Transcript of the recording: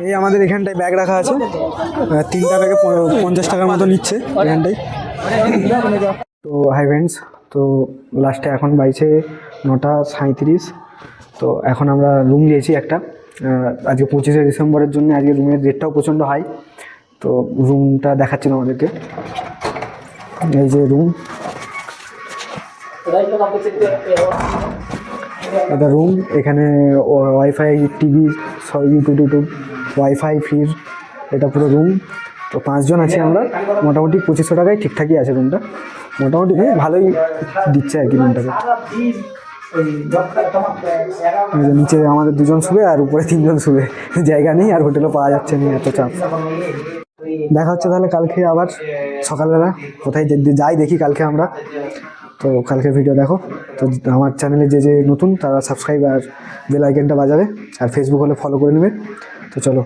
এই আমাদের এখানটায় ব্যাগ রাখা আছে, 3টা ব্যাগে 50 টাকার মতো নিচ্ছে এখানটায়। তো হাই ফ্রেন্ডস, তো লাস্টে এখন বাইছে 9:37। তো এখন আমরা রুম নিয়েছি একটা, আজকে 25শে ডিসেম্বরের জন্য। আজকে রুমের রেটটাও প্রচণ্ড হাই। তো রুমটা দেখাচ্ছি তোমাদেরকে। এই যে রুম, এটা রুম। এখানে ওয়াইফাই, টিভি, সব ইউটিউব, ওয়াইফাই ফ্রিজ, এটা পুরো রুম। তো 5 জন আছি আমরা। মোটামুটি 2500 টাকায় ঠিকঠাকই আছে রুমটা, মোটামুটি ভালোই দিচ্ছে আর কি রুমটাকে। নিচে আমাদের 2 জন শুবে আর উপরে 3 জন শুবে, জায়গা নেই আর হোটেলও পাওয়া যাচ্ছে না, এত চাপ। দেখা হচ্ছে তাহলে কালকে আবার সকালবেলা, কোথায় যাই দেখি কালকে আমরা। তো কালকে ভিডিও দেখো। তো আমার চ্যানেলে যে নতুন তারা সাবস্ক্রাইব আর বেল আইকনটা বাজাবে, আর ফেসবুক হলে ফলো করে নেবে। তো চলো।